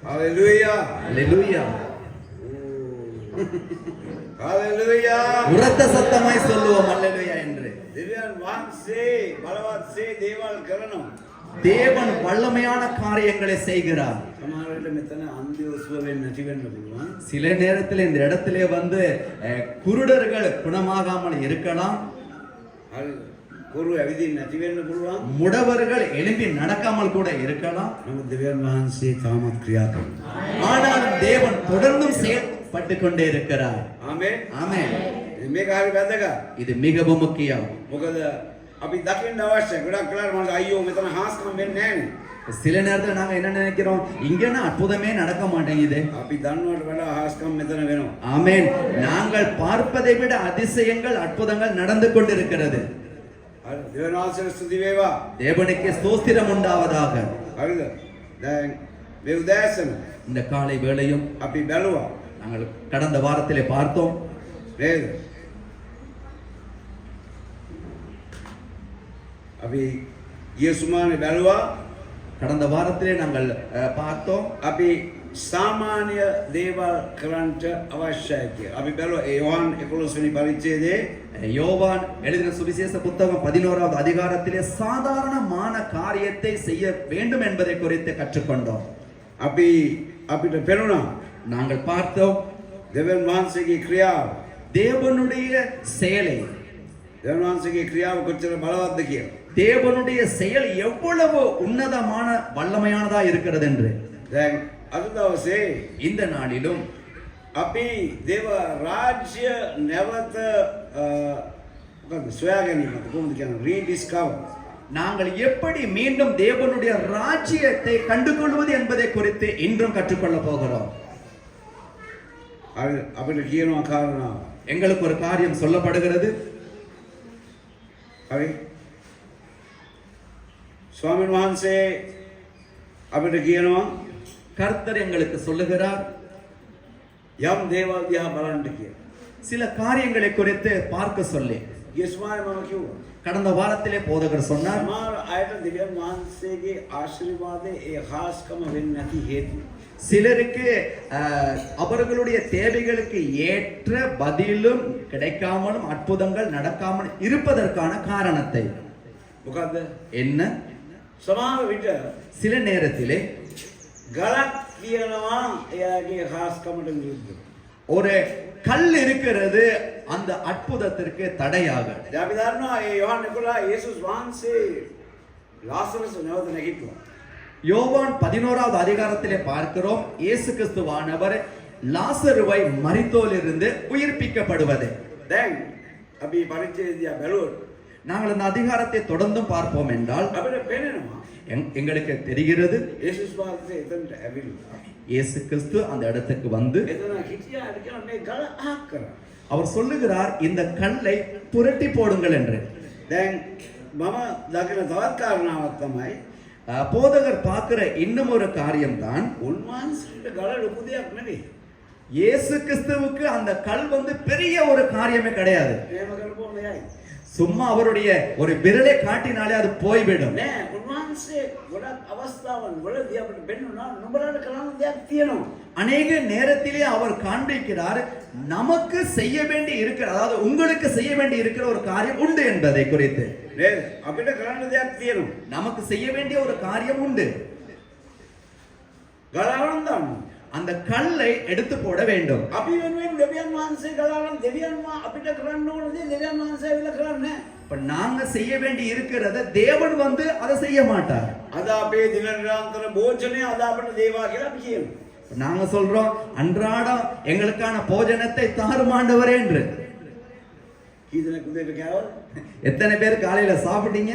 Hallelujah. Hallelujah. Hallelujah. உரத்த சத்தமாய் சொல்லுவோம் ஹalleluya என்று. දෙවියන් වහන්සේ බලවත්සේ දේවල් කරනවා. தேவன் வல்லமையான காரியங்களை செய்கிறார். සමහර විට මෙතන අන්ධය ඔසුව වෙන්නේ නැති වෙන්න පුළුවන්. சில நேரத்தில் இந்த இடத்திலே வந்து குருடர்கள் குணமாகாமல் இருக்கலாம். හරි. කුරු ඇවිදින්න නැති වෙන්න පුළුවන්. முடவர்கள் எழும்பி நடக்காமல் கூட இருக்கலாம். නමුත් දෙවියන් වහන්සේ තාමත් ක්‍රියා කරනවා. ஆனாலும் தேவன் தொடர்ந்தும் செயல்பட்டு கொண்டே இருக்கிறார். ආමේන්. ஆமென். මේක හරි වැදගත්. இது மிகவும் முக்கியம். මොකද අපි දකින්න අවශ්‍යයි. ගොඩක් වෙලාවට මම අයියෝ මෙතන හාස්කම් වෙන්නේ නැහැ නේ. சில நேரத்துல நாங்க என்ன நினைக்கிறோம், இங்கன்னா அற்புதமே நடக்க மாட்டேங்குது. අපි දන්නවට වඩා හාස්කම් මෙතන වෙනවා. ஆமென். நாங்கள் பார்ப்பதை விட அதிசயங்கள் அற்புதங்கள் நடந்து கொண்டிருக்கிறது. හරි. දෙවියන් වහන්සේට ස්තුති වේවා. தேவனுக்கு ஸ்தோத்திரம் உண்டாவதாக. හරිද? දැන් මේ උදෑසන இந்த காலை வேளையும் අපි බැලුවා. நாங்கள் கடந்த வாரத்திலே பார்த்தோம். නේද? අපි ඊයේසුමානේ බැලුවා. கடந்த வாரத்திலே நாங்கள் பார்த்தோம். අපි සාමාන්‍ය දේවල් කරන්නට අවශ්‍යයි කියලා. අපි බැලුවා யோவான் 11 වෙනි පරිච්ඡේදයේ யோவான் எழுதின சுவிசேஷ புத்தகம் 11வது அதிகாரத்திலே சாதாரணமான காரியத்தை செய்ய வேண்டும் என்பதை குறித்து கற்றுக்கொண்டோம். අපිට පෙනුණා நாங்கள் பார்த்தோம் දෙවියන් වහන්සේගේ ක්‍රියාව. தேவனுடைய செயலை, දෙවියන් වහන්සේගේ ක්‍රියාව කොච්චර බලවත්ද කියලා. தேவனுடைய செயல் எவ்வளவு உன்னதமான வல்லமையானதா இருக்கிறது என்று. දැන් අද දවසේ இந்த நாளிலும் අපි දේව රාජ්‍ය නැවත මොකද සොයා ගැනීමද කොහොමද කියන්නේ රීඩිස්කවර්. நாங்கள் எப்படி மீண்டும் தேவனுடைய ராஜ்யத்தை கண்டுகொள்வது என்பதை குறித்து இன்றும் கற்றுக்கொள்ள போகிறோம். අපිට කියනවා කාරණාව. எங்களுக்கு ஒரு காரியம் சொல்லப்படுகிறது. හරි. ස්වාමීන් වහන්සේ අපිට කියනවා கர்த்தர் எங்களுக்கு சொல்லுகிறார் යම් දේවල් දිහා බලන්න කියලා. சில காரியங்களை குறித்து பார்க்க சொல்லி. යෙස්මායි මම කිව්වා. கடந்த வாரத்திலே போதகர் சொன்னார், සමහර අයට දෙවියන් වහන්සේගේ ආශිර්වාදයේ ඒ හාස්කම වෙන්නේ නැති හේතුව. சிலருக்கு அவர்களுடைய தேவைகளுக்கு ஏற்ற பதிலும் கிடைக்காமலும் அற்புதங்கள் நடக்காமல் இருப்பதற்கான காரணத்தை මොකද්ද? என்ன? සමහර විට சில நேரத்திலே ගලක් කියනවා එයාගේ හාස්කමට විරුද්ධව. ஒரு கல் இருக்கிறது அந்த அற்புதத்திற்கு தடையாக. දැන් අපි දන්නවා මේ යෝහන් 11 යේසුස් වහන්සේ ලාසරස් නැවත නැගිට්ටුවා. யோவான் 11வது அதிகாரத்திலே பார்க்கிறோம், இயேசு கிறிஸ்துவானவர் லாசருவை மரித்தோரிலிருந்து உயிர்ப்பிக்கப்படுவதை. දැන් අපි පරිච්ඡේදය බැලුවොත් நாங்கள் அந்த அதிகாரத்தை தொடர்ந்தும் பார்ப்போம் என்றால் අපිට පේනවා எங்களுக்கு தெரிகிறது යේසුස් වහන්සේ එතනට ඇවිල්ලා. இயேசு கிறிஸ்து அந்த இடத்துக்கு வந்து එතන හිටියාට කියන මේ ගල අහක් කරා. அவர் சொல்லுகிறார், இந்த கல்லை புரட்டி போடுங்கள் என்று. දැන් මම දකින තවත් කාරණාවක් තමයි போதகர் பார்க்கிற இன்னும் ஒரு காரியம்தான், උන්වහන්සේට ගල ලොකු දෙයක් නෙවෙයි. இயேசு கிறிஸ்துவுக்கு அந்த கல் வந்து பெரிய ஒரு காரியமே கிடையாது. එහෙම කරපුවම එයයි. சும்மா அவருடைய ஒரு விரலை காட்டினாலே அது போய்விடும். නෑ උන්වහන්සේ ගොඩක් අවස්ථාවන් වලදී අපිට බෙන්නුනා නුඹලාට කරන්න දෙයක් තියෙනවා. அநேக நேரத்திலே அவர் காண்பிக்கிறார், நமக்கு செய்ய வேண்டி இருக்கிற, அதாவது உங்களுக்கு செய்ய வேண்டி இருக்கிற ஒரு காரியம் உண்டு என்பதை குறித்து. නේද? අපිට කරන්න දෙයක් තියෙනවා. நமக்கு செய்ய வேண்டிய ஒரு காரியம் உண்டு. ගලවන්න දාන්න. அந்த கல்லை எடுத்து போட வேண்டும். අපි වෙනුවෙන් දෙවියන් වහන්සේ ගලවන්න දෙවියන් අපිට කරන්න ඕන දේ දෙවියන් වහන්සේ ඇවිල්ලා කරන්නේ. இப்ப நாங்க செய்ய வேண்டி இருக்கிறத தேவன் வந்து அதை செய்ய மாட்டார். අද අපේ දින නිරන්තර භෝජනය අද අපිට දේවා කියලා අපි කියනවා. நாங்க சொல்றோம், அன்றாடம் எங்களுக்கான போஜனத்தை தாரும் ஆண்டவரே என்று. කී දෙනෙක් උදේට කෑවද? எத்தனை பேர் காலையில சாப்பிட்டீங்க?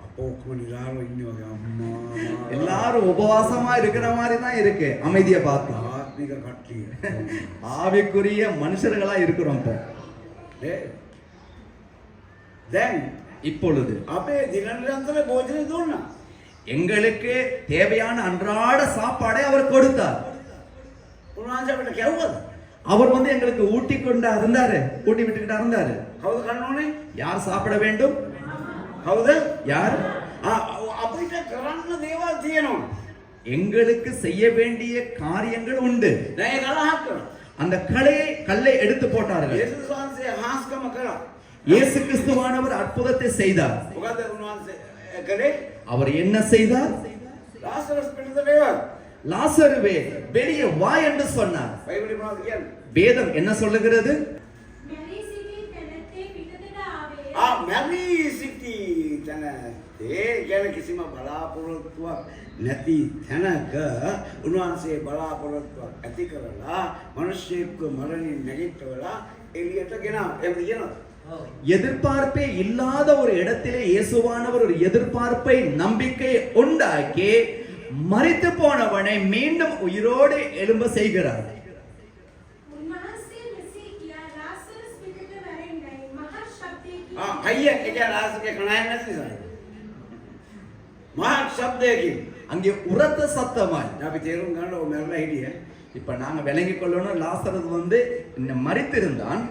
අපෝ ඔක්කොම නිරාරව ඉන්නේ වගේ අම්මා. எல்லாரும் உபவாசமா இருக்கிற மாதிரி தான் இருக்கு அமைதியை பார்த்து. ආත්මික කට්ටිය. ஆவிக்குரிய மனுஷர்களா இருக்கிறோம். இப்ப දැන් இப்பொழுது අපේ දින නිරන්තර භෝජනය දුන්නා. எங்களுக்கு தேவையான அன்றாட சாப்பாடை அவர் கொடுத்தார். උන්වහන්සේ අපිට කැවුවද? அவர் வந்து எங்களுக்கு ஊட்டி கொண்டு இருந்தாரு, ஊட்டி விட்டுக்கிட்டு இருந்தாரு. කවුද කන්න ඕනේ? யார் சாப்பிட வேண்டும்? කවුද? யார்? අපිට කරන්න දේවල් තියෙනවා. எங்களுக்கு செய்ய வேண்டிய காரியங்கள் உண்டு. දැන් ඒ ගල හක් කරනවා. அந்த கல்லை எடுத்து போட்டார்கள். යේසුස් වහන්සේ හාස්කම කළා. இயேசு கிறிஸ்துவானவர் அற்புதத்தை செய்தார். මොකද උන්වහන්සේ කළේ? அவர் என்ன செய்தார்? ලාසරස් පිටත වේවා. லாசருவே வெளியே வா என்று சொன்னார். බයිබලේ මොනවද කියන්නේ? வேதம் என்ன சொல்லுகிறது? මැරී සිටි තැනැත්තේ ගැන කිසිම බලාපොරොත්තුවක් නැති තැනක උන්වහන්සේ බලාපොරොත්තුවක් ඇති කරලා මිනිස්සෙක්ව මරණින් නැගිටවලා එළියට ගෙනාවා. එහෙම කියනවා. எதிர்பார்ப்பே இல்லாத ஒரு இடத்திலே இயேசுவானவர் ஒரு எதிர்பார்ப்பை நம்பிக்கையை உண்டாக்கி மரித்து போனவனை மீண்டும் உயிரோடு எழும்ப செய்கிறார். අයිය එක රාසක කණාය නැති නිසා. මහත් ශබ්දයකින් அங்கே உரத்த சத்தமாய் අපි තේරුම් ගන්න ඕ මැරලා හිටියේ. இப்ப நாங்க விளங்கிக் கொள்ளணும், லாசரஸ் வந்து மரித்திருந்தான்.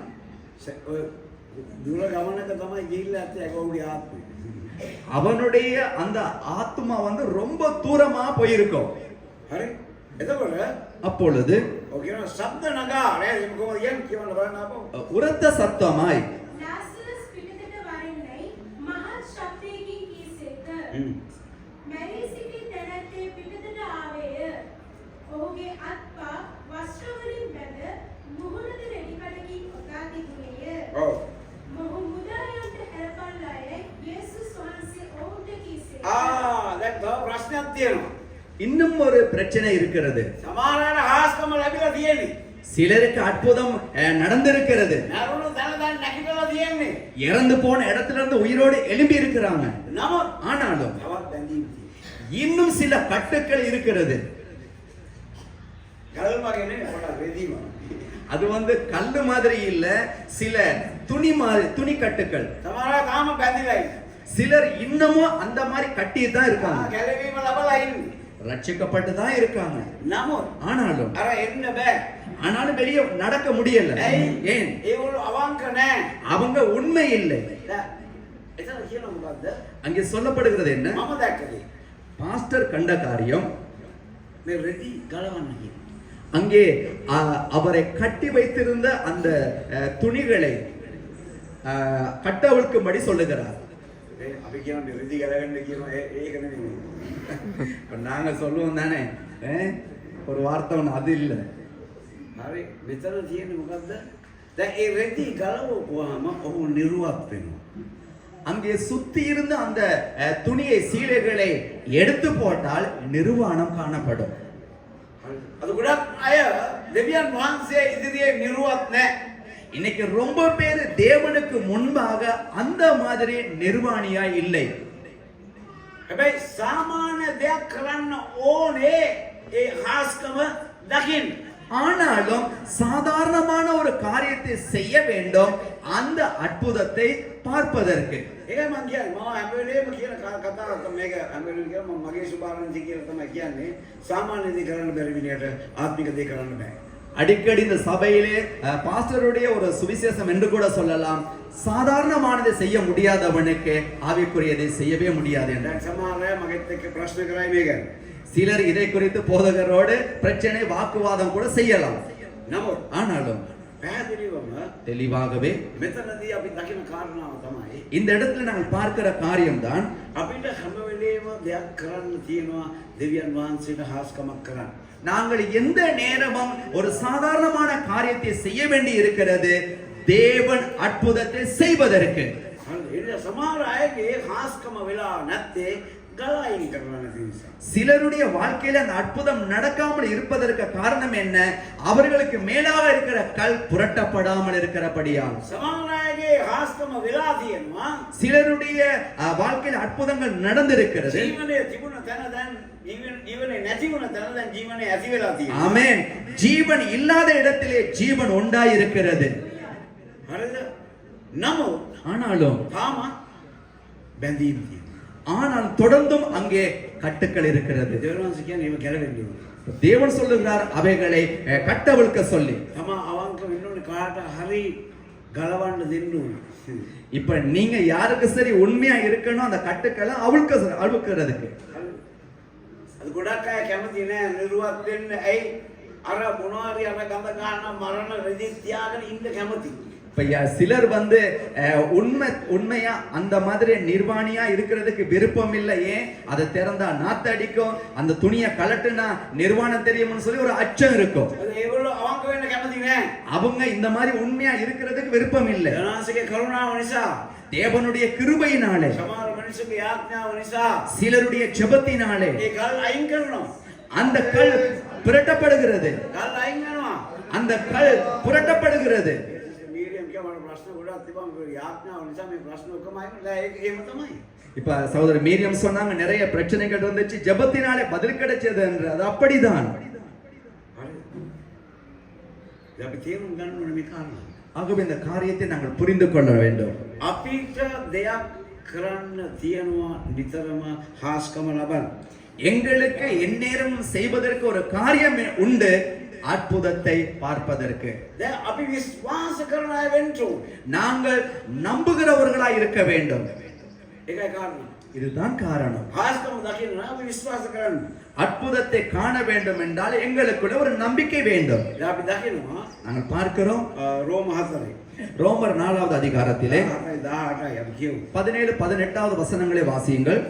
දුර ගමනක තමයි ගිහිල්ලා ඇත්තේ ඒකෝගේ ආත්මය. அவனுடைய அந்த ஆத்மா வந்து ரொம்ப தூரமா போயிருக்கும். හරි. එතකොට அப்பொழுது ඔය කියන ශබ්ද නගා නේද කොහොමද කියන්නේ කියවන්න බලන්න අපෝ. உரத்த சத்தமாய் මැරී සිටි තැනැත්තේ පිටතට ආවේය. ඔහුගේ අත්පා වස්ත්‍ර වලින් බැඳ මුහුණද රෙදි කඩකින් ඔතා තිබුණේය. ඔව්. මොහු මුදායන්ට හැරපල්ලාය යේසුස් වහන්සේ ඔහුට කීසේ. දැන් තව ප්‍රශ්නයක් තියෙනවා. இன்னும் ஒரு பிரச்சனை இருக்கிறது. සමහරවල් හාස්කම ලැබිලා තියෙන්නේ. சிலருக்கு அற்புதம் நடந்திருக்கிறது. නරුණු දැන දැන් නැගිටලා තියෙන්නේ. இறந்து போன இடத்துல இருந்து உயிரோடு எழும்பி இருக்கிறாங்க. නමුත් ஆனாலும் තවත් බැඳීම් තියෙනවා. இன்னும் சில கட்டுக்கள் இருக்கிறது. ගල් වගේ නෙවෙයි පොඩක් රෙදිම. அது வந்து கல்லு மாதிரி இல்ல, சில துணி கட்டுக்கள். සමහරවල් තාම බැඳිලා ඉන්නේ. சிலர் இன்னமும் அந்த மாதிரி கட்டி தான் இருக்காங்க. ගැලවීම ලබලා ඉන්නේ. ரட்சிக்கப்பட்டு தான் இருக்காங்க. නමුත් ஆனாலும் අර එන්න බෑ. ஆனாலும் வெளியே நடக்க முடியல. ஏன்? ඒගොල්ලෝ අවංක නැහැ. அவங்க உண்மை இல்லை. එතන කියන මොකද්ද? அங்கே சொல்லப்படுகிறது என்ன? මම දැක්කේ. பாஸ்டர் கண்ட காரியம் මේ රෙදි ගලවන්න කියන. அங்கே அவரை கட்டி வைத்திருந்த அந்த துணிகளை கட்டவிழ்க்கும்படி சொல்லுகிறார். අපි කියන රෙදි ගලවන්න කියනවා ඒක නෙමෙයි. இப்ப நாங்க சொல்லுவோம் தானே, ஒரு வார்த்தை ஒன்று அது இல்லை. හරි මෙතන තියෙන්නේ මොකද්ද? දැන් ඒ රෙදි ගලවපුවාම ඔහු නිර්වත් වෙනවා. அங்கே சுத்தி இருந்த அந்த துணியை சீலைகளை எடுத்து போட்டால் நிர்வாணம் காணப்படும். அது ගොඩක් අය දෙවියන් වහන්සේ ඉදිරියේ නිර්වත් නැහැ. இன்னைக்கு ரொம்ப பேர் தேவனுக்கு முன்பாக அந்த மாதிரி நிர்வாணியா இல்லை. හැබැයි සාමාන්‍ය දෙයක් කරන්න ඕනේ ඒ හාස්කම දකින්න. ஆனாலும் சாதாரணமான ஒரு காரியத்தை செய்ய வேண்டும் அந்த அற்புதத்தை பார்ப்பதற்கு. ඒකයි මම කියන්නේ මම හැම වෙලේම කියන කතාවක් මේක හැම වෙලේම කියන මම මගේ සුභාරංචි කියලා තමයි කියන්නේ සාමාන්‍ය දේ කරන්න බැරි විදියට ආත්මික දේ කරන්න බෑ. அடிக்கடி இந்த சபையிலே பாஸ்டருடைய ஒரு சுவிசேஷம் என்று கூட சொல்லலாம், சாதாரணமானதை செய்ய முடியாதவனுக்கு ஆவிக்குரியதை செய்யவே முடியாது என்று. දැන් සමහර අය මගෙත් එක්ක ප්‍රශ්න කරයි මේක. சிலர் இதை குறித்து போதகரோடு பிரச்சனை வாக்குவாதம் கூட செய்யலாம். නමුත් ஆனாலும் පැහැදිලිවම தெளிவாகவே මෙතනදී අපි දකින කාරණාව තමයි இந்த இடத்துல நாங்கள் பார்க்கிற காரியம்தான் අපිට හැම වෙලේම දෙයක් කරන්න තියෙනවා දෙවියන් වහන්සේට හාස්කමක් කරන්න. நாங்கள் எந்த நேரமும் ஒரு சாதாரணமான காரியத்தை செய்ய வேண்டி இருக்கிறது தேவன் அற்புதத்தை செய்வதற்கு. හරි සමහර අයගේ හාස්කම වෙලා නැත්තේ ගලයින් කරන නිසා. சிலருடைய வாழ்க்கையில அந்த அற்புதம் நடக்காமல் இருப்பதற்கு காரணம் என்ன? அவர்களுக்கு மேலாக இருக்கிற கல் புரட்டப்படாமல் இருக்கிறபடியால். සමහර අයගේ හාස්කම වෙලා තියෙනවා. சிலருடைய வாழ்க்கையில் அற்புதங்கள் நடந்திருக்கிறது. ජීවනයේ තිබුණ තැන දැන් ජීවනේ නැති වුණ තැන දැන් ජීවනේ ඇති වෙලා තියෙනවා. ஆமென். ஜீவன் இல்லாத இடத்திலே ஜீவன் உண்டாய் இருக்கிறது. හරිද? නමුත් ஆனாலும் තාම බැඳීම් තියෙනවා. ஆனால் தொடர்ந்தும் அங்கே கட்டுக்கள் இருக்கிறது. දෙවියන් කියන්නේ ඒව ගැලවෙන්නේ. தேவன் சொல்லுகிறார் அவைகளை கட்டவிழ்க்க சொல்லி. තම අවංක වෙන්න ඕනේ කාට හරි ගලවන්න දෙන්න ඕනේ. இப்ப நீங்க யாருக்கு சரி உண்மையா இருக்கணும் அந்த கட்டுக்களை அவிழ்க்கிறதுக்கு. அது ගොඩක් අය කැමති නෑ නිරුවත් වෙන්න. ඇයි? අර මොනවාරි අර ගඳ ගන්න මරණ රෙදි තියාගෙන ඉන්න කැමති. இப்ப சிலர் வந்து உண்மையா அந்த மாதிரி நிர்வாணியா இருக்கிறதுக்கு விருப்பம் இல்லையே, அதை திறந்தா நாத்து அடிக்கும், அந்த துணியை கலட்டுனா நிர்வாணம் தெரியும்னு சொல்லி ஒரு அச்சம் இருக்கும். அது ඒගොල්ලෝ අවංක වෙන්න කැමති නෑ. அவங்க இந்த மாதிரி உண்மையா இருக்கிறதுக்கு விருப்பம் இல்லை. ජනවාසිකේ කරුණාව නිසා, தேவனுடைய கிருபையினாலே, සමහර මිනිස්සුගේ යාඥාව නිසා சிலருடைய ஜெபத்தினாலே ඒ කල් අයින් කරනවා. அந்த கல் புரட்டப்படுகிறது. කල් අයින් වෙනවා. அந்த கல் புரட்டப்படுகிறது. මීරියම් කියව මට ප්‍රශ්න ගොඩක් තිබුණා. මේ යාඥාව නිසා මේ ප්‍රශ්න ඔක්කොමයි. ඒකම තමයි. இப்ப சகோதரி மீரியம் சொன்னாங்க நிறைய பிரச்சனைகள் வந்துச்சு, ஜெபத்தினாலே பதில் கிடைச்சது என்று. அது அப்படிதான். අපි තේරුම් ගන්න ඕනේ මේ කාරණා. ஆகவே இந்த காரியத்தை நாங்கள் புரிந்து கொள்ள வேண்டும். අපිට දෙයක් කරන්න තියෙනවා නිතරම හාස්කම ලබන්න. எங்களுக்கு எந்நேரம் செய்வதற்கு ஒரு காரியம் உண்டு, அற்புதத்தை பார்ப்பதற்கு. දැන් අපි විශ්වාස කරන අය වෙන්න ඕනේ. நாங்கள் நம்புகிறவர்களாய் இருக்க வேண்டும். ඒකයි කාරණා. இதுதான் காரணம். හාස්කම දකින්න අපි විශ්වාස කරන්න. அற்புதத்தை காண வேண்டும் என்றால் எங்களுக்குள்ள ஒரு நம்பிக்கை வேண்டும். දැන් අපි දකිනවා நாங்கள் பார்க்கிறோம் රෝම 4 ரோமர் 4வது அதிகாரத்திலே 18යි අපි කියමු. 17 18வது வசனங்களை வாசியுங்கள்.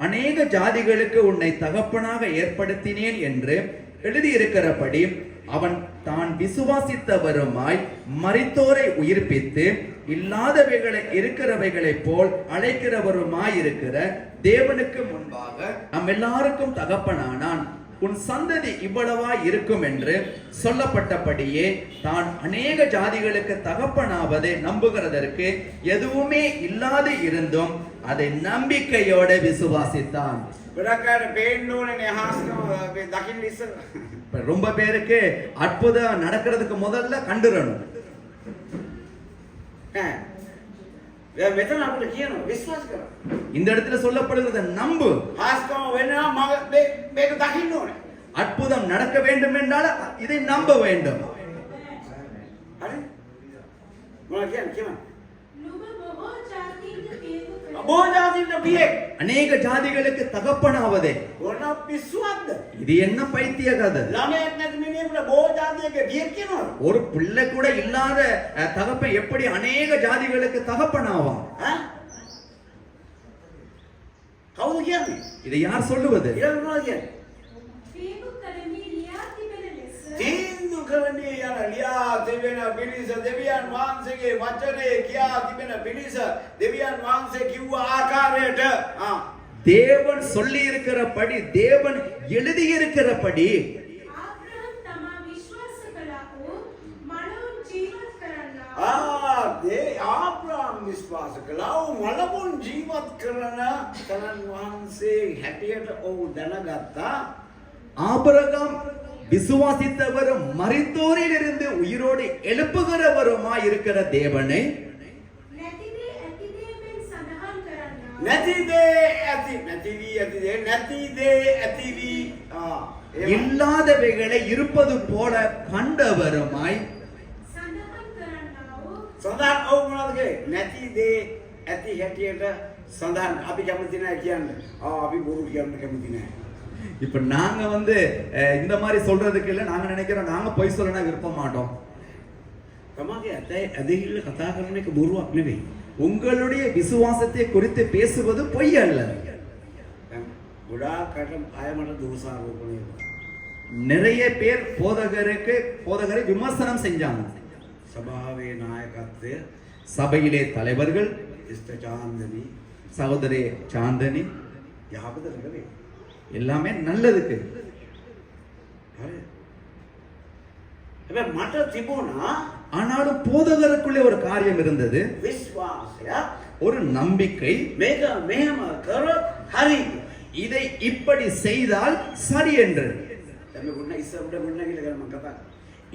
அநேக ஜாதிகளுக்கு உன்னை தகப்பனாக ஏற்படுத்தினேன் என்று எழுதியிருக்கிறபடி அவன் தான் விசுவாசித்தவருமாய் மரித்தோரை உயிர்ப்பித்து இல்லாதவைகளை இருக்கிறவைகளைப் போல் அழைக்கிறவருமாய் இருக்கிற தேவனுக்கு முன்பாக நம் எல்லாருக்கும் தகப்பனானான். உன் சந்ததி இவ்வளவா இருக்கும் என்று சொல்லப்பட்டபடியே தான் அநேக ஜாதிகளுக்கு தகப்பனாவதை நம்புகிறதற்கு எதுவுமே இல்லாது இருந்தும் அதை நம்பிக்கையோட விசுவாசித்தான். ரொம்ப பேருக்கு அற்புதம் நடக்கிறதுக்கு முதல்ல கண்டுறணும். இந்த இடத்துல சொல்லப்படுகிறது நம்பு. அற்புதம் நடக்க வேண்டும் என்றால் இதை நம்ப வேண்டும். அநேக ஜாதிகளுக்கு தகப்பனாவதே இது என்ன பைத்திய கதை? ஒரு பிள்ளை கூட இல்லாத தகப்பன் எப்படி அநேக ஜாதிகளுக்கு தகப்பனாவான்? இதை யார் சொல்லுவது? තීන්දුව කරන්නේ යන ලියා දෙවෙන පිළිස දෙවියන් වහන්සේගේ වචනේ කියා තිබෙන පිළිස දෙවියන් වහන්සේ කිව්ව ආකාරයට தேவன் சொல்லி இருக்கிறபடி, தேவன் எழுதி இருக்கிறபடி ආබ්‍රහම් තමා විශ්වාස කළාෝ මනෝන් ජීවත් කරන්නා. ආබ්‍රහම් විශ්වාස කළා මලබුන් ජීවත් කරන තනන් වහන්සේ හැටියට ඔහු දැනගත්තා. ஆபிரகாம் விசுவாசித்தவரும் மரித்தோரில் இருந்து உயிரோடு எழுப்புகிறவருமாய் இருக்கிற தேவனை இல்லாதவைகளை இருப்பது போல கண்டவருமாய் සඳහන් ඔවුනාගේ නැති දේ ඇති හැටියට සඳහන්. අපි කැමති නැහැ කියන්නේ. අපි බොරු කියන්න කැමති නැහැ. இப்ப நாங்க வந்து இந்த மாதிரி சொல்றதுக்கு இல்ல, நாங்க நினைக்கிறோம் நாங்க பொய் சொல்லனா விரும்ப மாட்டோம். තමගේ ඇදහිල්ල කතා කරන එක බොරුවක් නෙවෙයි. உங்களுடைய விசுவாசத்தை குறித்து பேசுவது பொய் அல்ல. ගොඩාක් අය මට දෝෂාරෝපණය කරා. நிறைய பேர் போதகரை விமர்சனம் செஞ்சாங்க. சபாவே நாயகத்வය, சபையிலே தலைவர்கள், சிஸ்டர் சாந்தனி, சகோதரி சாந்தனி යහපත කරේ. எல்லாமே நல்லதுக்கு. හරි. හැබැයි මට තිබුණා ஆனாலும் போதகருக்குள்ளே ஒரு காரியம் இருந்தது, விசுவாசය, ஒரு நம்பிக்கை. මේක මෙහෙම කරොත් හරි, இதை இப்படி செய்தால் சரி என்று. දැන් ගුණ ඉස්සරට ගුණ කියලා කරා මම කතා.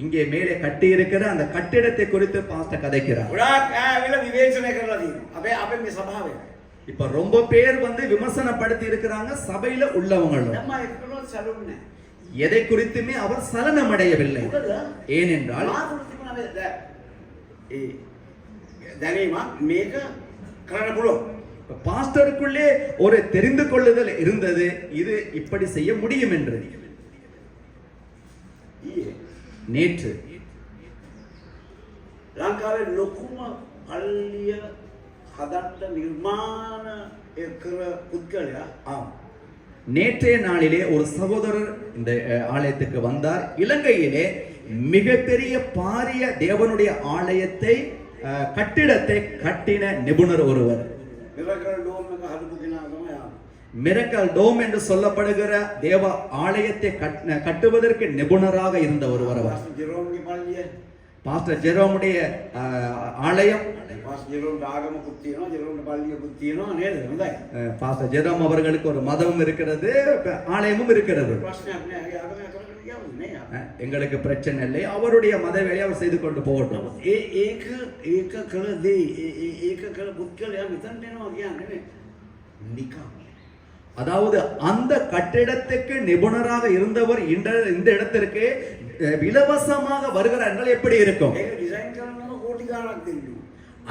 இங்கே மேலே கட்டி இருக்கிற அந்த கட்டிடத்தை குறித்து பாஸ்டர் கதைக்கிறார். ගොඩාක් ඇවිල්ලා විවේචනය කරලා තියෙනවා. අපේ මේ සභාවේ. இப்ப ரொம்ப பேர் வந்து விமர்சனப்படுத்தி இருக்கிறாங்க சபையில உள்ளவங்களும். நம்ம எக்கனோ சலும்னே. எதை குறித்துமே அவர் சலனம் அடையவில்லை. ஏனென்றால் ඒ දැනීමක් මේක කරන්න පුළුවන්. பாஸ்டருக்குள்ளே ஒரு தெரிந்து கொள்ளுதல் இருந்தது, இது இப்படி செய்ய முடியும் என்று. ඊයේ நேற்று ලංකාවේ ලොකුම පල්ලිය හදන්න නිර්මාණ කර පුද්ගලයා ආවා. நேற்றைய நாளிலே ஒரு சகோதரர் இந்த ஆலயத்துக்கு வந்தார். இலங்கையிலே மிகப்பெரிய பாரிய தேவனுடைய ஆலயத்தை கட்டிடத்தை கட்டின நிபுணர் ஒருவர். මිරකල් ඩෝම් එක හදපු කෙනා තමයි ආවා. மிரக்கல் டோம் என்று சொல்லப்படுகிற தேவ ஆலயத்தை கட்டுவதற்கு நிபுணராக இருந்த ஒருவர் அவர். පාස්ටර් ජෙරෝම්ගේ පල්ලිය. பாஸ்டர் ஜெரோமுடைய ஆலயம், පාස්ටර් ජෙරෝම්ගේ ආගමකුත් තියෙනවා, ජෙරෝම්ගේ පල්ලියකුත් තියෙනවා නේද? හොඳයි. பாஸ்டர் ஜெரோம் அவர்களுக்கு ஒரு மதமும் இருக்கிறது, ஆலயமும் இருக்கிறது. ප්‍රශ්නයක් නෑ. ඒ ආගම කරගෙන ගියාම නේ. எங்களுக்கு பிரச்சனை இல்லை, அவருடைய மத வேலையை அவர் செய்து கொண்டு போகட்டும். ඒක කළ දේ ඒක කළ පුද්ගලයා මෙතනට එනවා කියන්නේ නෙමෙයි. නිකම්. அதாவது அந்த கட்டிடத்துக்கு நிபுணராக இருந்தவர் இந்த இடத்திற்கு இலவசமாக வருகிறார் என்றால் எப்படி இருக்கும்? ඒක ඩිසයින් කරනම කෝටි ගාණක් දෙන්න.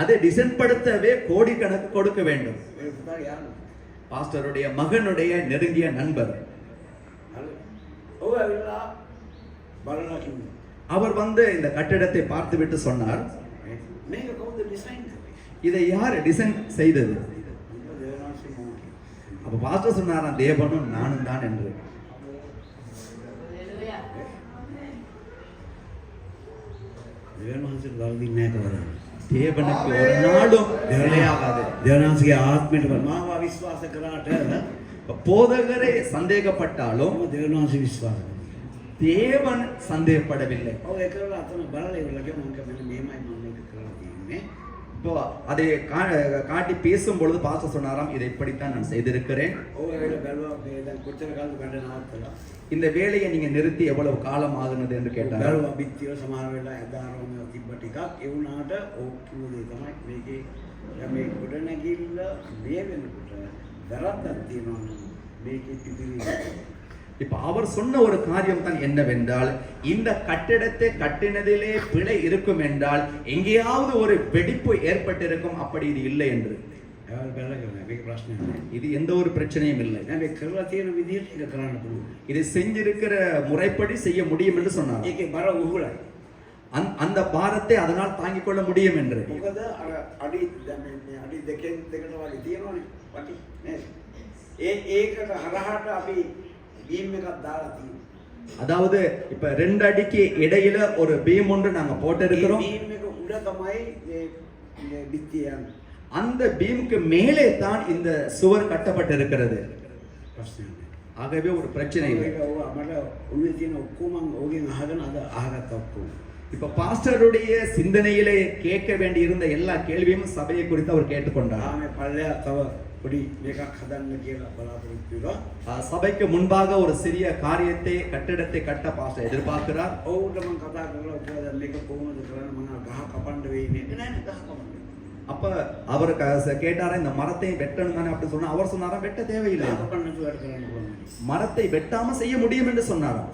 அதை டிசைன் படுத்தவே கோடி கணக்கு கொடுக்க வேண்டும். ඒ පුතා යාළුවා. பாஸ்டருடைய மகனுடைய நெருங்கிய நண்பர். හරි. ඔය ඇවිල්ලා බලලා කිව්වා. அவர் வந்து இந்த கட்டிடத்தை பார்த்துவிட்டு சொன்னார், මේක කවුද ඩිසයින් කරේ? இதை யார் டிசைன் செய்தது? දේවනාංශ මොකක්ද? அப்ப பாஸ்டர் சொன்னாராம், தேவனும் நானும் தான் என்று. දේවනාංශ වර්ධින්නේ නැහැ කවදාවත්. தேவனுக்கு ஒரு நாளும் நிலையாகாது. දේවනාංශගේ ආත්මයට මාව විශ්වාස කරාට போதகரை சந்தேகப்பட்டாலும் මම දේවනාංශ විශ්වාස කරනවා. தேவன் சந்தேகப்படவில்லை. ඔව් ඒකවල අතන බලලා ඉවරලා කිව්වා මම මෙන්න මේමයි මම මේක කරලා තියෙන්නේ. இப்போ அதை காட்டி பேசும் பொழுது பாஸ்டர் சொன்னாராம், இதை இப்படித்தான் நான் செய்திருக்கிறேன். ඔව් ඒකල බැලුවා මේ දැන් කොච්චර කාලද වැඩ නවත්තලා. இந்த வேலையை நீங்க நிறுத்தி எவ்வளவு காலம் ஆகுனது என்று கேட்டார். බැලුවා පිටිය සමහර වෙලාව ඇදාරෝම තිබ්බ ටිකක් ඒ වුණාට ඕක්කියු දේ තමයි මේකේ දැන් මේ ගොඩ නැගිල්ල මේ වෙනකොට වැරද්දක් තියෙනවා නම් මේකේ පිටිවිලි. இப்ப அவர் சொன்ன ஒரு காரியம் தான் என்னவென்றால், இந்த கட்டிடத்தை கட்டினதிலே பிழை இருக்கும் என்றால் எங்கேயாவது ஒரு வெடிப்பு ஏற்பட்டிருக்கும், அப்படி இது இல்லை என்று. ඒවල් බැලලා කරනවා මේක ප්‍රශ්නයක් නෑ. இது எந்த ஒரு பிரச்சனையும் இல்லை. දැන් මේ කරලා තියෙන විදිහට ඒක කරන්න පුළුවන්. இதை செஞ்சிருக்கிற முறைப்படி செய்ய முடியும் என்று சொன்னார். ඒකේ බර උහුලයි. அந்த பாரத்தை அதனால் தாங்கிக் கொள்ள முடியும் என்று. මොකද අර අඩි දැන් මේ අඩි දෙකෙන් දෙකට වගේ තියෙනවනේ වටි නේද? ඒකට හරහාට අපි பீம் එකක් දාලා තියෙනවා. அதாவது இப்ப 2 அடிக்கு இடையில ஒரு பீம் ஒன்று நாங்க போட்டு இருக்கிறோம். பீம் එක උඩ තමයි මේ පිටිය යන්නේ. அந்த பீமுக்கு மேலே தான் இந்த சுவர் கட்டப்பட்டிருக்கிறது. ප්‍රශ්නයක් නෑ. ஆகவே ஒரு பிரச்சனை இல்லை. ඒක ඔය මට ඔළුවේ තියෙන ඔක්කොම ඕගෙන් අහගෙන අද අහගත්ත ඔක්කොම. இப்ப பாஸ்டருடைய சிந்தனையிலே கேட்க வேண்டி இருந்த எல்லா கேள்வியும் சபையை குறித்து அவர் கேட்டுக்கொண்டார். ආ මේ පල්ලෙහා තව පොඩි මේකක් හදන්න කියලා බලාපොරොත්තු වෙනවා. சபைக்கு முன்பாக ஒரு சிறிய காரியத்தை கட்டிடத்தை கட்ட பாஸ்டர் எதிர்பார்க்கிறார். ඔවුන්ට මම කතා කරලා දැන් මේක කොහොමද කරන්න මම ගහ කපන්න වෙන්නේ නෑ නෑ ගහ කපන්න. அப்ப அவர் கேட்டாரா, இந்த மரத்தை வெட்டணும் தானே அப்படி சொன்னா, அவர் சொன்னாரா வெட்ட தேவையில்லை, ගහ කපන්න නැතුව වැඩ කරන්න පුළුවන්. மரத்தை வெட்டாம செய்ய முடியும் என்று சொன்னாராம்.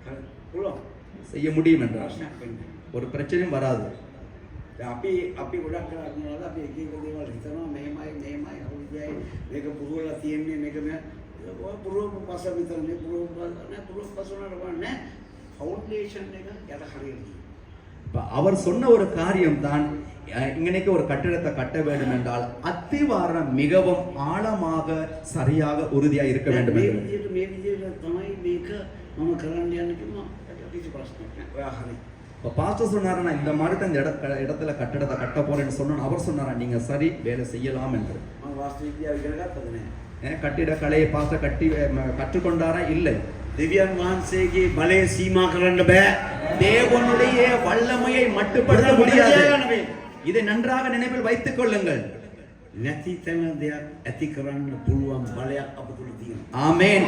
හරි. පුළුවන්. செய்ய முடியும் என்றார். ප්‍රශ්නයක් වෙන්නේ. ஒரு பிரச்சனையும் வராது. අපි ගොඩක් කරන්නේ අපි එක එක දේවල් හිතනවා මෙහෙමයි අවුරුද්දයි මේක පුරවලා තියෙන්නේ මේක ඔය පුරවපු පස්ස විතරනේ පුරවපු පස්ස නරවන්නේ ෆවුන්ඩේෂන් එක යට හරියට. இப்ப அவர் சொன்ன ஒரு காரியம் தான், இன்னைக்கு ஒரு கட்டிடத்தை கட்ட வேண்டும் என்றால் அத்திவாரம் மிகவும் ஆழமாக சரியாக உறுதியா இருக்க வேண்டும் මේ என்று. විදිහට තමයි මේක මම කරන්න යන්නේ කිව්වා. ඒක කිසි ප්‍රශ්නයක් නෑ. ඔයා හරි. இப்போ பாஸ்டர் சொன்னாரா, நான் இந்த மாதிரி தான் இந்த இடத்துல கட்டடத்தை கட்ட போறேன்னு சொன்னோம். அவர் சொன்னாரா, நீங்க சரி வேலை செய்யலாம் என்று. මම වාස්තු විද්‍යාව ඉගෙන ගත්තද නෑ. கட்டிட கலையை பாஸ்டர் கற்றுக்கொண்டாரா? இல்லை. දෙවියන් වහන්සේගේ බලය සීමා කරන්න බෑ. தேவனுடைய வல்லமையை மட்டுப்படுத்த முடியாது. இதை நன்றாக நினைவில் வைத்துக் கொள்ளுங்கள். නැති තැන දෙයක් ඇති කරන්න පුළුවන් බලයක් අප තුල තියෙනවා. ஆமென்.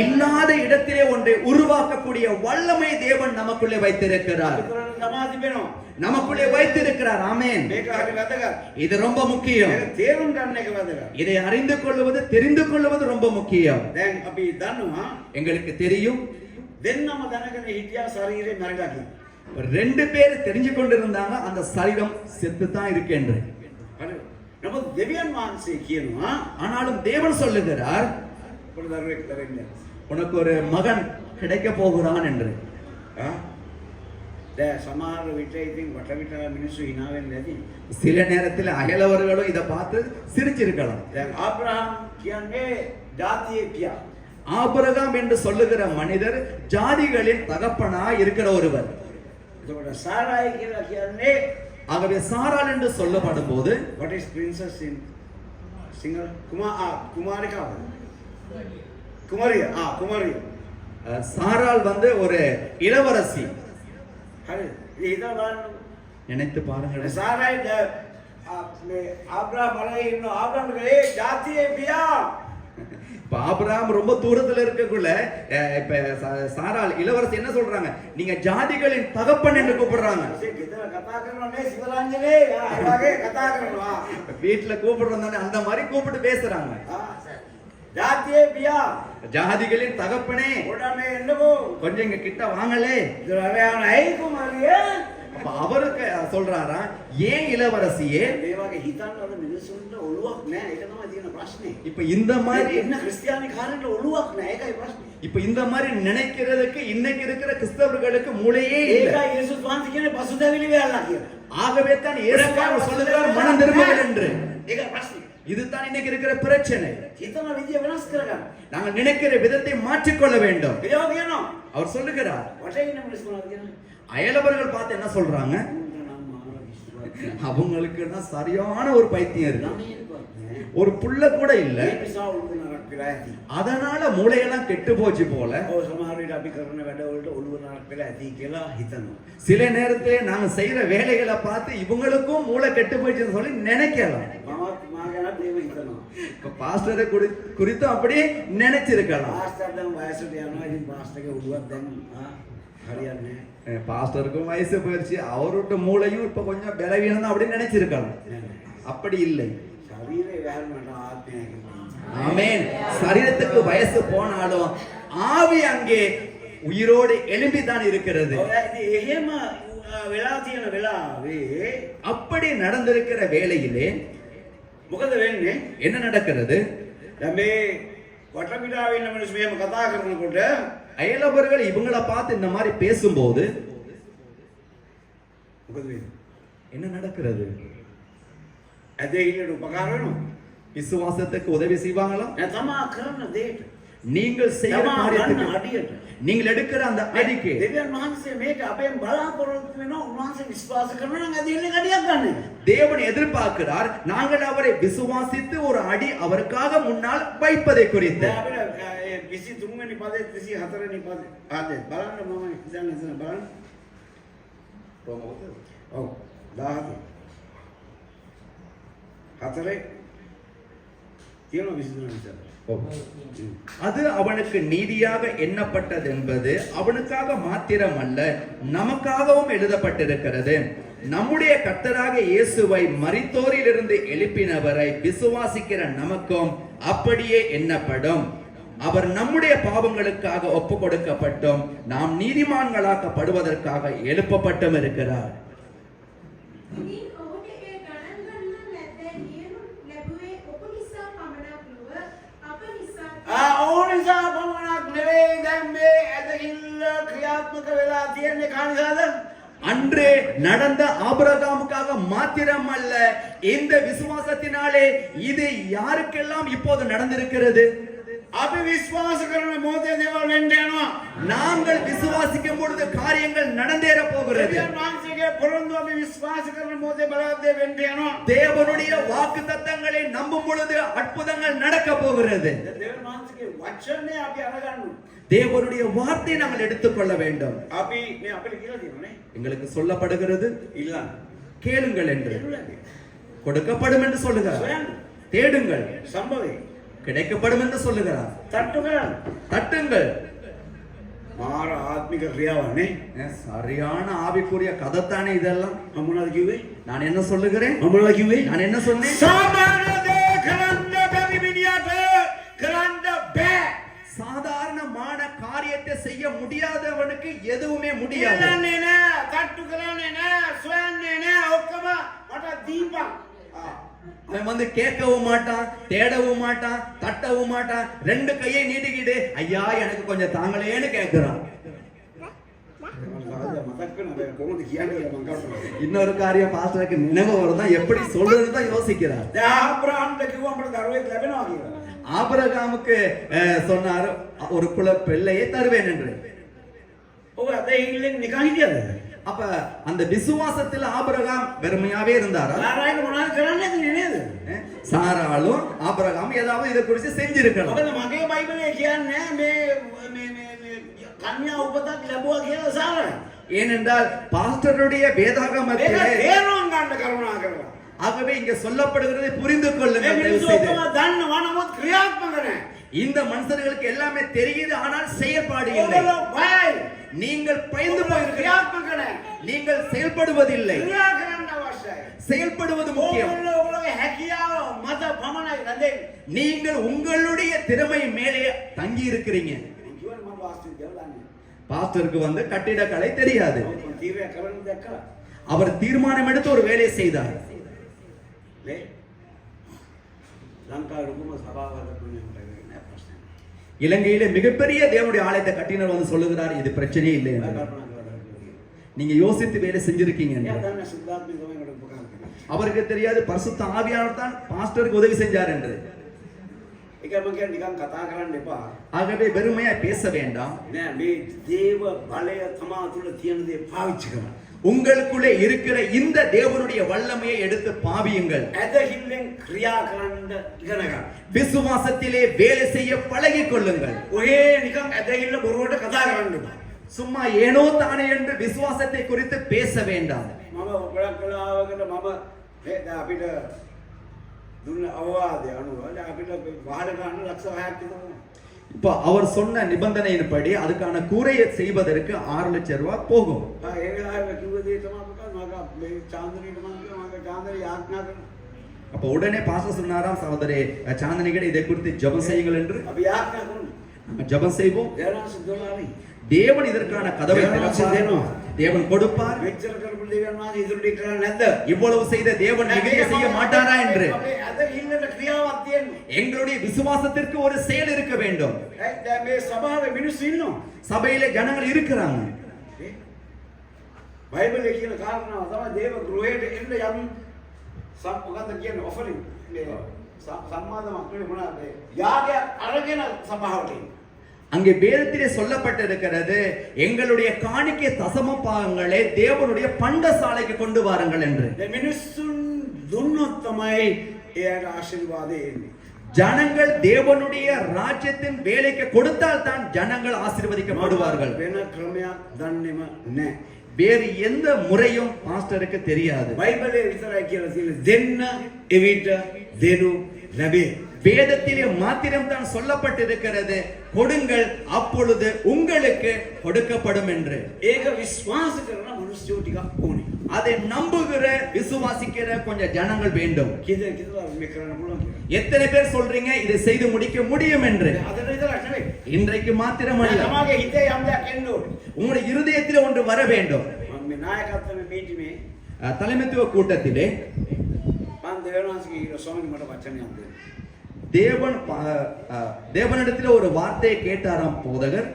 இல்லாத இடத்திலே ஒன்றை உருவாக்கக்கூடிய வல்லமை தேவன் நமக்குள்ளே வைத்திருக்கிறார். ඒක කරන්න සමාධි වෙනවා. நமக்குள்ளே வைத்திருக்கிறார். ஆமென். මේක හරි වැදගත්. இது ரொம்ப முக்கியம். මේක තේරුම් ගන්න එක වැදගත්. இதை அறிந்து கொள்வது, தெரிந்து கொள்வது ரொம்ப முக்கியம். දැන් අපි දන්නවා எங்களுக்கு தெரியும், දෙන්නම දැනගෙන හිටියා ශරීරේ මැරලා කියලා. ரெண்டு பேர் தெரிஞ்சு கொண்டிருந்தாங்க அந்த சரீரம் செத்து தான் இருக்கு என்று. හරි. නමුත් දෙවියන් වහන්සේ කියනවා ஆனாலும் தேவன் சொல்லுகிறார் අපේ දරුවෙක් ලැබෙන්නේ. உனக்கு ஒரு மகன் கிடைக்க போகிறான் என்று. දැන් සමහර විට ඉතින් වටවිට මිනිස්සු hina වෙන්නේ නැති. சில நேரத்தில் அயலவர்களும் இதை பார்த்து சிரிச்சிருக்கலாம். දැන් ආබ්‍රහම් කියන්නේ ජාතියේ පියා. ஆபிரகாம் என்று சொல்லுகிற மனிதர் ஜாதிகளின் தகப்பனாய் இருக்கிற ஒருவர். එතකොට සාරායි කියලා කියන්නේ ஆகவே சாராள் என்று சொல்லப்படும் போது what is princess in single குமாரிகா குமாரியா குமாரியா சாராள் வந்து ஒரு இளவரசி. හරි ඒක බලන්න நினைத்து பாருங்கள். සාරායි මේ ආබ්‍රහම් බලේ ඉන්න ආබ්‍රහම්ගේ ජාතියේ පියා. இப்ப ஆபிரகாம் ரொம்ப தூரத்துல இருக்கக்குள்ள இப்ப சாராள் இளவரசி என்ன சொல்றாங்க, நீங்க ஜாதிகளின் தகப்பன் என்று கூப்பிடுறாங்க. ගෙදර කතා කරනනේ සිවරංජනේ ඒ වගේ කතා කරනවා. வீட்டுல கூப்பிடுறோம் தானே, அந்த மாதிரி கூப்பிட்டு பேசுறாங்க. ජාතියේ පියා ஜாதிகளின் தகப்பனே උඩනේ එන්නකෝ கொஞ்சம் இங்க கிட்ட வாங்களே. ඉතල යන ඇයි කුමාරිය அப்ப அவருக்கு சொல்றாரா, ஏன் இளவரசியே? මේ වගේ හිතන්නවද මිනිස්සුන්ට ඔළුවක් නැහැ. ඒක තමයි තියෙන ප්‍රශ්නේ. இப்ப இந்த மாதிரி என்ன கிறிஸ்டியானி காரன்ට ඔළුවක් නැහැ. ඒකයි ප්‍රශ්නේ. இப்ப இந்த மாதிரி நினைக்கிறதுக்கு இன்னைக்கு இருக்கிற கிறிஸ்தவர்களுக்கு மூளையே இல்லை. ඒකයි යේසුස් වහන්සේ කියන්නේ පසුතැවිලි වෙලා කියලා. ஆகவே தான் இயேசு சொல்லுகிறார் மனம் திரும்புங்கள் என்று. ඒකයි ප්‍රශ්නේ. இதுதான் இன்னைக்கு இருக்கிற பிரச்சனை. හිතන විදිය වෙනස් කරගන්න. நாங்கள் நினைக்கிற விதத்தை மாற்றிக்கொள்ள வேண்டும். ඒවා කියනවා. அவர் சொல்லுகிறார். වටේ ඉන්න මිනිස්සු මොනවද කියන්නේ? அயலவர்கள் பார்த்து என்ன சொல்றாங்க, அவங்களுக்கு சரியான ஒரு பைத்தியம் இருக்கு, ஒரு புள்ள கூட இல்ல, அதனால மூளையெல்லாம் கெட்டு போச்சு போல. சில நேரத்திலே நாங்க செய்யற வேலைகளை பார்த்து இவங்களுக்கும் மூளை கெட்டு போச்சுன்னு சொல்லி நினைக்கலாம். பாஸ்டரை குறித்து அப்படியே நினைச்சிருக்கலாம். பாஸ்டருக்கும் வயசு போயிடுச்சு, அவரோட மூளையும் இப்ப கொஞ்சம் பலவீனம் அப்படின்னு நினைச்சிருக்கலாம். அப்படி இல்லை. ஆமென். சரீரத்துக்கு வயசு போனாலும் ஆவி அங்கே உயிரோடு எழும்பிதான் இருக்கிறது. அப்படி நடந்திருக்கிற வேளையிலே என்ன நடக்கிறது? அயலவர்கள் இவங்களை பார்த்து இந்த மாதிரி பேசும்போது என்ன நடக்கிறது? விசுவாசத்துக்கு உதவி செய்வாங்களா? நீங்கள் செய்கிற காரியத்துக்கு நீங்கள் எடுக்கிற அந்த அடிக்கு தேவன் எதிர்பார்க்கிறார். நாங்கள் அவரை விசுவாசித்து ஒரு அடி அவருக்காக முன்னால் வைப்பதை குறித்து. அது அவனுக்கு நீதியாக எண்ணப்பட்டது என்பது அவனுக்காக மாத்திரமல்ல, நமக்காகவும் எழுதப்பட்டிருக்கிறது. நம்முடைய கர்த்தராக இயேசுவை மரித்தோரிலிருந்து எழுப்பினவரை விசுவாசிக்கிற நமக்கும் அப்படியே எண்ணப்படும். அவர் நம்முடைய பாவங்களுக்காக ஒப்பு கொடுக்கப்பட்டும் நாம் நீதிமான்களாக்கப்படுவதற்காக எழுப்பப்பட்டும் இருக்கிறார். அன்று நடந்த ஆபிரகாமுக்காக மாத்திரம் அல்ல, இந்த விசுவாசத்தினாலே இது யாருக்கெல்லாம் இப்போது நடந்திருக்கிறது? நாங்கள் விசுவாசிக்கும் பொழுது காரியங்கள் நடந்தேற போகிறது. தேவனுடைய வாக்குத்தத்தங்களை நம்பும் பொழுது அற்புதங்கள் நடக்க போகிறது. தேவனுடைய வார்த்தை நாங்கள் எடுத்துக்கொள்ள வேண்டும். எங்களுக்கு சொல்லப்படுகிறது இல்ல, கேளுங்கள் என்று, கொடுக்கப்படும் என்று சொல்லுகிறார். தேடுங்கள், சம்பவி கிடைக்கப்படும் என்று சொல்லுகிறார். தட்டுங்கள். மாற ஆத்மிக கிரியாவானே, சரியான ஆவிக்குரிய கதைத்தானே இதெல்லாம். நான் என்ன சொல்லுகிறேன்? நான் என்ன சொன்னேன்? சாதாரணமான காரியத்தை செய்ய முடியாதவனுக்கு எதுவுமே முடியாது. තට්ටු කරන්නේ නෑ, සොයන්නේ නෑ, ඔක්කොම මට දීපන්. அவன் வந்து கேட்கவும் மாட்டான், தேடவும் மாட்டான், தட்டவும் மாட்டான். ரெண்டு கையை நீட்டிக்கிட்டு ஐயா எனக்கு கொஞ்சம் தாங்களேன்னு கேட்கிறான். මතක් වෙනවා කොහොමද කියන්නේ කියලා මම කල්පනා. இன்னொரு காரியம் பாஸ்டருக்கு நினைவு வருதான், எப்படி சொல்றதுதான் யோசிக்கிறார். දැන් ආබ්‍රහම්ට කිව්වා අපිට දරුවෙක් ලැබෙනවා කියලා. ஆபிரகாமுக்கு சொன்னார் ஒரு குல பிள்ளையை தருவேன் என்று. ඔය අද ඉල්ලෙන් නිකන් හිටියද? அப்ப அந்த விசுவாசத்தில் ஆபிரகாம் வெறுமையாவே இருந்தாரா? ආරායක මොනවද කරන්නේ නේද? சாராளும் ஆபிரகாம் ஏதாவது இதை குறித்து செஞ்சிருக்கலாம். මොකද මගේ බයිබලයේ කියන්නේ මේ කන්‍යා උපතක් ලැබුවා කියලා සාරා. ஏனென்றால் பாஸ்டருடைய வேதாகமத்திலே තේරුම් ගන්න කරුණා කරලා. ஆகவே இங்க சொல்லப்படுகிறதை புரிந்து கொள்ளுங்கள். මේ මිනිස්සු ඔක්කොම දන්නවා නමුත් ක්‍රියාත්මක නැහැ. இந்த மனுஷர்களுக்கு எல்லாமே தெரியுது, ஆனால் செயல்பாடு இல்லை. ඔයගොල්ලෝ බයයි. நீங்கள் பயந்து போயிருக்கிறீர்கள், ක්‍රියාත්මක නැහැ. நீங்கள் செயல்படுவதில்லை. ක්‍රියා කරන්න අවශ්‍යයි. செயல்படுவது முக்கியம். ඔයගොල්ලෝගේ හැකියාව මත පමණයි රැඳෙන්නේ. நீங்கள் உங்களுடைய திறமை மேலே தங்கி இருக்கிறீங்க. කිව්වනේ මම වාස්තු දෙවලන්නේ. பாஸ்டருக்கு வந்து கட்டிடக்கலை தெரியாது. තීරය කරන්න දැක්කලා. அவர் தீர்மானம் எடுத்து ஒரு வேலையை செய்தார். නේ ලංකාවේ ලොකුම සභාවකට නෑ ප්‍රශ්න. இலங்கையிலே மிகப்பெரிய தேவனுடைய ஆலயத்தை கட்டினர் வந்து சொல்லுகிறார், இது பிரச்சனையே இல்லை என்று. நீங்க யோசித்து வேலை செஞ்சிருக்கீங்க என்று. එයා දන්නේ සුද්ධාත්මය තමයි මට උපකාර කරන්නේ. அவருக்கு தெரியாது பரிசுத்த ஆவியானவர் தான் பாஸ்டருக்கு உதவி செஞ்சார் என்று. ඒක මම කියන්නේ නිකන් කතා කරන්න එපා. ஆகவே வெறுமையா பேச வேண்டாம். නෑ මේ දේව බලය තමා තුළ තියෙන දේ පාවිච්චි කරන්න. உங்களுக்குள்ளே இருக்கிற இந்த தேவனுடைய வல்லமையை எடுத்து பாவியுங்கள். ඇදහිල්ලෙන් ක්‍රියා කරන්න ඉගෙන ගන්න. விசுவாசத்திலே வேலை செய்ய பழகிக் கொள்ளுங்கள். ඔහේ නිකන් ඇදහිල්ල බොරුවට කතා කරන්න එපා. சும்மா ஏனோ தானே என்று விசுவாசத்தை குறித்து பேச வேண்டாம். මම ගොඩක් වෙලාවකට මම අපිට දුන්න අවවාදය අනුව අපිට වහල ගන්න ලක්ෂ 6ක් විතර. இப்போ அவர் சொன்ன நிபந்தனையின்படி அதுக்கான கூரையை செய்வதற்கு 6 லட்சம் ரூபாய் போகும். ඒ වෙලාවේ කිව්ව දේ තමයි මම මේ චාන්දනීට මම කිව්වා මම චාන්දනී යාඥා කරනවා. அப்ப உடனே பாஸ்டர் சொன்னாராம், சகோதரி சாந்தனிகிட்ட இதை குறித்து ஜெபம் செய்யுங்கள் என்று. අපි යාඥා කරනවා. நம்ம ஜெபம் செய்வோம். දේවාස දොලාරි. தேவன் இதற்கான கதவை திறப்பார். தேவன் கொடுப்பார். මෙච්චර කරපු දෙවියන් වහන්සේ ඉදිරියට කරන්නේ නැද්ද? இவ்வளவு செய்த தேவன் மிகைய செய்ய மாட்டாரா என்று. අපේ ඇදහිල්ලට ක්‍රියාවක් තියෙනවා. எங்களுடைய விசுவாசத்திற்கு ஒரு செயல் இருக்க வேண்டும். දැන් මේ සභාවේ මිනිස්සු ඉන්නවා. சபையில ஜனங்கள் இருக்கிறாங்க. බයිබලයේ කියන කාරණාව තමයි දේව ගෘහයට එන්න යම් මොකද්ද කියන්නේ ඔෆරින් මේ සම්මාදමක් නෙවෙයි මොනවාද යාගය අරගෙන සභාවට එන්න. அங்கே வேதத்திலே சொல்லப்பட்டிருக்கிறது, எங்களுடைய காணிக்கை தசம பாகங்களை தேவனுடைய பண்டசாலைக்கு கொண்டு வாருங்கள் என்று. දැන් මිනිස්සුන් දුන්නොත් තමයි එයාට ආශිර්වාදය එන්නේ. ஜனங்கள் தேவனுடைய ராஜ்யத்தின் வேலைக்கு கொடுத்தால் தான் ஜனங்கள் ஆசீர்வதிக்கப்படுவார்கள். වෙන ක්‍රමයක් දන්නේම නැහැ. வேறு எந்த முறையும் பாஸ்டருக்கு தெரியாது. බයිබලයේ විතරයි කියලා තියෙන්නේ දෙන්න එවිට දෙනු ලැබේ. வேதத்திலே மாத்திரம் தான் சொல்லப்பட்டிருக்கிறது, கொடுங்கள் அப்பொழுது உங்களுக்கு கொடுக்கப்படும் என்று. ඒක විශ්වාස කරන මිනිස්සු ටිකක් ඕනේ. அதை நம்புகிற விசுவாசிக்கிற கொஞ்சம் ஜனங்கள் வேண்டும். කිදලා මේ කරන්න පුළුවන්. எத்தனை பேர் சொல்றீங்க இதை செய்து முடிக்க முடியும் என்று? අදට විතරක් නෙවෙයි. இன்றைக்கு மாத்திரமல்ல, තමගේ හිතේ යම් දෙයක් එන්න ඕනේ. உங்களுடைய இருதயத்திலே ஒன்று வர வேண்டும். මම මේ නායකත්වයේ මීටිමේ தலைமைத்துவ கூட்டத்திலே මම දෙවනාස්ගේ ස්වාමීන් මට වචනයක් දෙන්න. தேவனிடத்தில் ஒரு வார்த்தையை கேட்டாராம் போதகர்.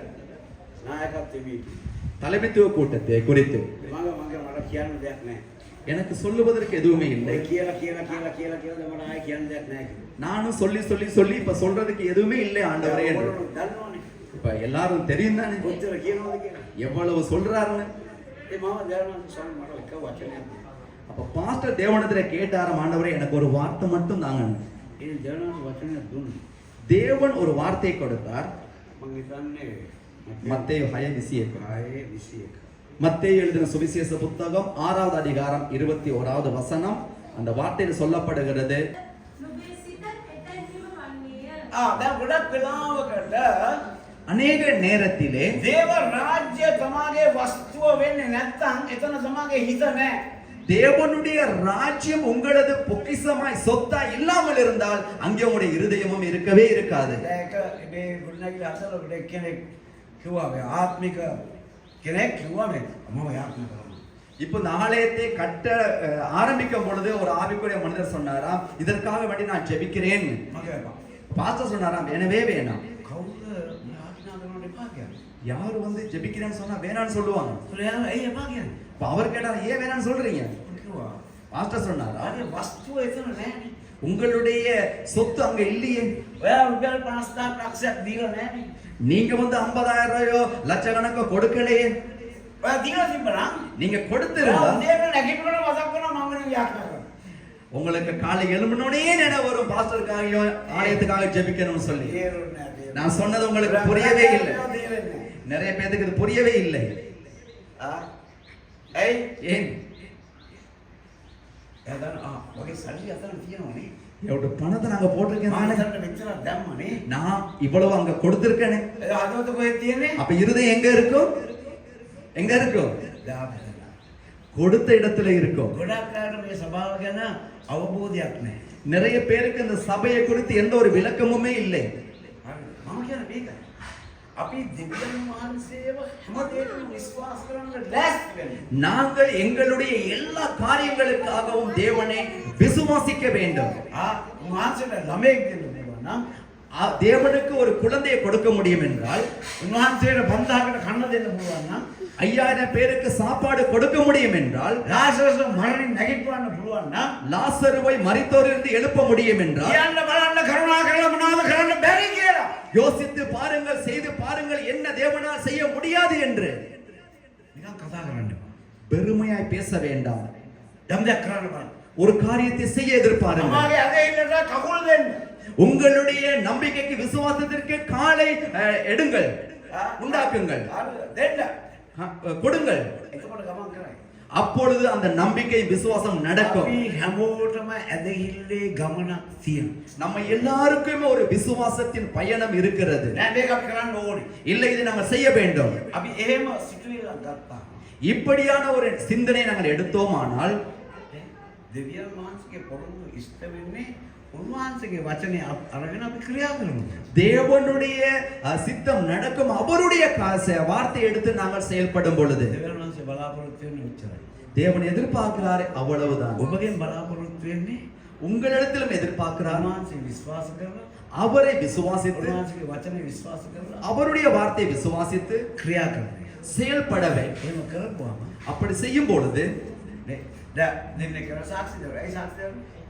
නායකත්වයේ මීටිමේ தலைமைத்துவ கூட்டத்தை குறித்து මට කියන්න දෙයක් නැහැ. எனக்கு சொல்லுவதற்கு எதுவுமே இல்லை. කියලා මට ආයෙ කියන්න දෙයක් නැහැ. நானும் சொல்லி இப்ப சொல்றதுக்கு எதுவுமே இல்லை ஆண்டவரே என்று. දන්නවනේ. இப்ப எல்லாரும் தெரியும் தானே කොච්චර කියනවද කියලා. எவ்வளவு சொல்றாருன்னு. ඒ මම දෙවනාස් ස්වාමීන් මට එක වචනයක් දෙන්න. அப்ப பாஸ்டர் தேவனிடத்துல கேட்டாராம், ஆண்டவரே எனக்கு ஒரு வார்த்தை மட்டும் தாங்க. ඒ දෙවනාස් වචනයක් දුන්නා. தேவன் ஒரு வார்த்தை கொடுத்தார். මම හිතන්නේ மத்தேயு 6:21. ආයේ 21. மத்தேயு எழுதின சுவிசேஷ புத்தகம் 6வது அதிகாரம் 21வது வசனம். அந்த வார்த்தையில் சொல்லப்படுகிறது, නුඹේ සිත එතැන්ම වන්නේය. දැන් ගොඩක් වෙලාවකට அநேக நேரத்திலே දේව රාජ්‍ය තමාගේ වස්තුව වෙන්නේ නැත්නම් එතන තමාගේ හිත නැහැ. தேவனுடைய ராஜ்யம் உங்களது பொக்கிஷமாய் சொத்தா இல்லாமல் இருந்தால் அங்கே உங்களுடைய இருதயமும் இருக்கவே இருக்காது. ඒක මේ ගුණනගිල අසල කෙනෙක් කිව්වා මේ ආත්මික කෙනෙක් කිව්වා මේ මම යාඥා කරනවා. இப்போ இந்த ஆலயத்தை கட்ட ஆரம்பிக்கும் பொழுது ஒரு ஆவிக்குரிய மனிதர் சொன்னாராம், இதற்காக வேண்டி நான் ஜெபிக்கிறேன். பாஸ்டர் சொன்னாராம், எனவே வேணாம். யாரு வந்து ஜெபிக்கிறேன்னு சொன்னா வேணான்னு சொல்லுவாங்க. இப்ப அவர் கேட்டாரு, ஏன் வேணான்னு சொல்றீங்க? பாஸ்டர் சொன்னாரா, உங்களுடைய சொத்து அங்க இல்லையே, நீங்க வந்து 50,000 ரூபாயோ லட்சக்கணக்கோ கொடுக்கலையே, நீங்க கொடுத்திருந்தா உங்களுக்கு காலை எழும்பினோடே நினைவு வரும், பாஸ்டருக்காக ஆலயத்துக்காக ஜெபிக்கணும்னு சொல்லி. நான் சொன்னது உங்களுக்கு புரியவே இல்லை. நிறைய பேருக்கு இது புரியவே இல்லை. ஏன் எவ்வளவு பணத்தை நாங்க போட்டிருக்கேன், நான் இவ்வளவு அங்க கொடுத்திருக்கேனே, அப்ப இருதயம் எங்க இருக்கும்? எங்க இருக்கும்? கொடுத்த இடத்துல இருக்கும். நிறைய பேருக்கு இந்த சபையை குறித்து எந்த ஒரு விளக்கமுமே இல்லை. நாங்கள் எங்களுடைய எல்லா காரியங்களுக்காகவும் தேவனை விசுவாசிக்க வேண்டும். தேவனுக்கு ஒரு குழந்தையை கொடுக்க முடியும் என்றால், 5000 பேருக்கு சாப்பாடு கொடுக்க முடியும் என்றால், லாசருவை மரித்தோரிலிருந்து எழுப்ப முடியும் என்றால், யோசித்து பாருங்கள், செய்து பாருங்கள், என்ன தேவனால் செய்ய முடியாது என்று பெருமையாய் பேச வேண்டாம். ஒரு காரியத்தை செய்ய எதிர்பாருங்கள். உங்களுடைய நம்பிக்கைக்கு விசுவாசத்திற்கு காலை எடுங்கள், உண்டாக்குங்கள், கொடுங்கள். அப்பொழுது அந்த நம்பிக்கை விசுவாசம் நடக்கும். நம்ம எல்லாருக்குமே ஒரு விசுவாசத்தின் பயணம் இருக்கிறது. இல்லை, இது நாங்கள் செய்ய வேண்டும். இப்படியான ஒரு சிந்தனை நாங்கள் எடுத்தோமானால் தேவனுடைய சித்தம் நடக்கும். அவருடைய வார்த்தை எடுத்து நாங்கள் செயல்படும் பொழுது தேவன் எதிர்பார்க்கிறார், அவ்வளவுதான். உங்களிடத்திலும் எதிர்பார்க்கிறார். அவரை விசுவாசித்து, அவருடைய வார்த்தை விசுவாசித்து செயல்படவே. அப்படி செய்யும் பொழுது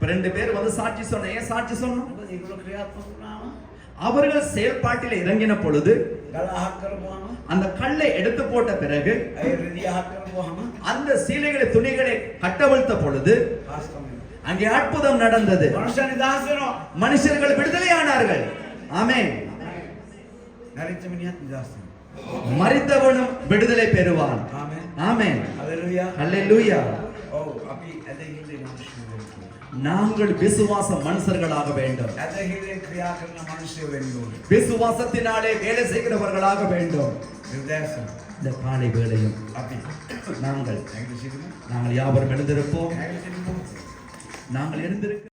2 பேர் வந்து சாட்சி சொன்ன. ஏன் சாட்சி சொன்னோம்? அவர்கள் செயல்பாட்டில் இறங்கின பொழுது, அந்த கல்லை எடுத்து போட்ட பிறகு, அந்த சீலைகளை துணிகளை கட்டவிழ்த்த பொழுது அங்கே அற்புதம் நடந்தது. மனுஷர்கள் விடுதலையானார்கள். ஆமென். மரித்தவனும் விடுதலை பெறுவான். ஆமென். ஹல்லேலூயா. நாங்கள் விசுவாச மனுஷர்களாக வேண்டும். விசுவாசத்தினாலே வேலை செய்கிறவர்களாக வேண்டும். இந்த காலை வேளையும் நாங்கள் யாவரும் எழுந்திருப்போம். நாங்கள் எழுந்திருக்க